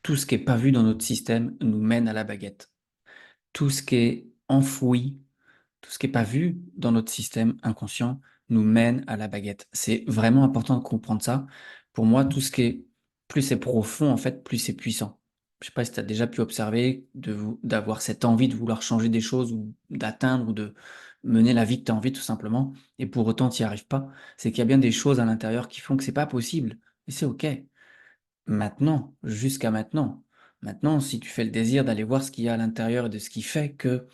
Tout ce qui n'est pas vu dans notre système nous mène à la baguette. Tout ce qui est enfoui, tout ce qui n'est pas vu dans notre système inconscient nous mène à la baguette. C'est vraiment important de comprendre ça. Pour moi, tout ce qui est plus c'est profond, en fait, plus c'est puissant. Je sais pas si tu as déjà pu observer d'avoir cette envie de vouloir changer des choses ou d'atteindre ou de mener la vie que tu as envie tout simplement, et pour autant tu n'y arrives pas. C'est qu'il y a bien des choses à l'intérieur qui font que c'est pas possible. Et c'est OK. Maintenant, jusqu'à maintenant. Maintenant, si tu fais le désir d'aller voir ce qu'il y a à l'intérieur et de ce qui fait que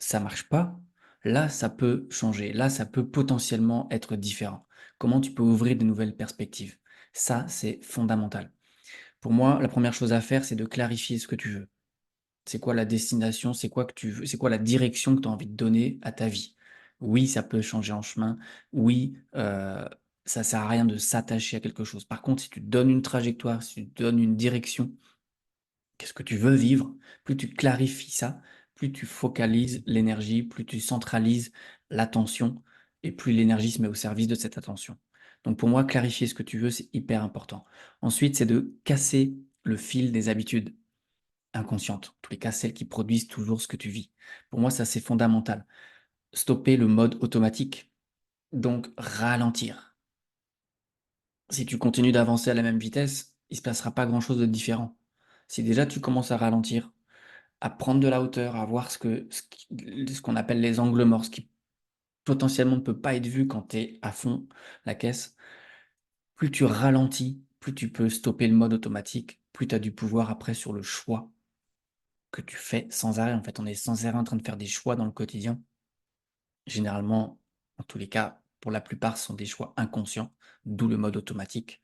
ça marche pas, là, ça peut changer. Là, ça peut potentiellement être différent. Comment tu peux ouvrir de nouvelles perspectives? Ça, c'est fondamental. Pour moi, la première chose à faire, c'est de clarifier ce que tu veux. C'est quoi la destination? C'est quoi que tu veux? C'est quoi la direction que tu as envie de donner à ta vie? Oui, ça peut changer en chemin. Oui, ça sert à rien de s'attacher à quelque chose. Par contre, si tu te donnes une trajectoire, si tu te donnes une direction, qu'est-ce que tu veux vivre? Plus tu clarifies ça, plus tu focalises l'énergie, plus tu centralises l'attention et plus l'énergie se met au service de cette attention. Donc pour moi, clarifier ce que tu veux, c'est hyper important. Ensuite, c'est de casser le fil des habitudes inconscientes, en tous les cas celles qui produisent toujours ce que tu vis. Pour moi, ça c'est fondamental. Stopper le mode automatique, donc ralentir. Si tu continues d'avancer à la même vitesse, il ne se passera pas grand-chose de différent. Si déjà tu commences à ralentir, à prendre de la hauteur, à voir ce qu'on appelle les angles morts, ce qui potentiellement ne peut pas être vu quand tu es à fond la caisse, plus tu ralentis, plus tu peux stopper le mode automatique, plus tu as du pouvoir après sur le choix que tu fais sans arrêt. En fait, on est sans arrêt en train de faire des choix dans le quotidien. Généralement, en tous les cas, pour la plupart, ce sont des choix inconscients, d'où le mode automatique.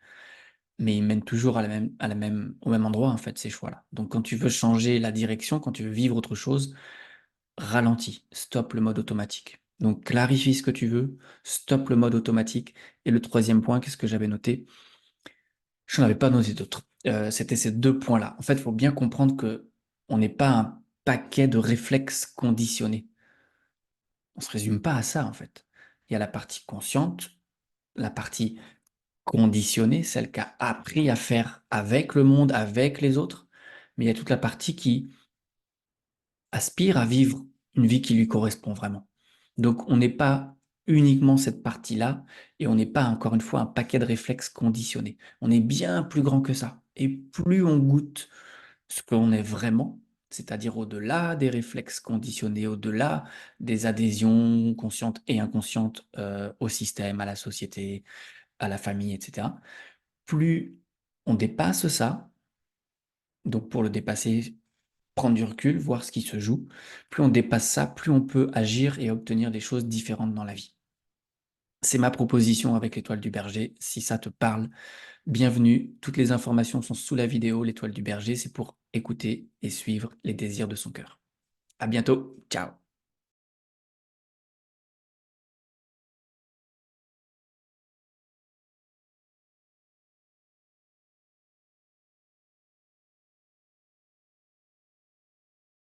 Mais ils mènent toujours au même endroit, en fait, ces choix-là. Donc, quand tu veux changer la direction, quand tu veux vivre autre chose, ralentis, stop le mode automatique. Donc, clarifie ce que tu veux, stop le mode automatique. Et le troisième point, qu'est-ce que j'avais noté? Je n'en avais pas noté d'autres. C'était ces deux points-là. En fait, il faut bien comprendre que on n'est pas un paquet de réflexes conditionnés. On se résume pas à ça, en fait. Il y a la partie consciente, la partie conditionnée, celle qui a appris à faire avec le monde, avec les autres, mais il y a toute la partie qui aspire à vivre une vie qui lui correspond vraiment. Donc on n'est pas uniquement cette partie-là, et on n'est pas, encore une fois, un paquet de réflexes conditionnés. On est bien plus grand que ça. Et plus on goûte ce qu'on est vraiment, c'est-à-dire au-delà des réflexes conditionnés, au-delà des adhésions conscientes et inconscientes au système, à la société, à la famille, etc., plus on dépasse ça, donc pour le dépasser, prendre du recul, voir ce qui se joue, plus on dépasse ça, plus on peut agir et obtenir des choses différentes dans la vie. C'est ma proposition avec l'étoile du berger. Si ça te parle, bienvenue. Toutes les informations sont sous la vidéo. L'étoile du berger, c'est pour écouter et suivre les désirs de son cœur. À bientôt. Ciao.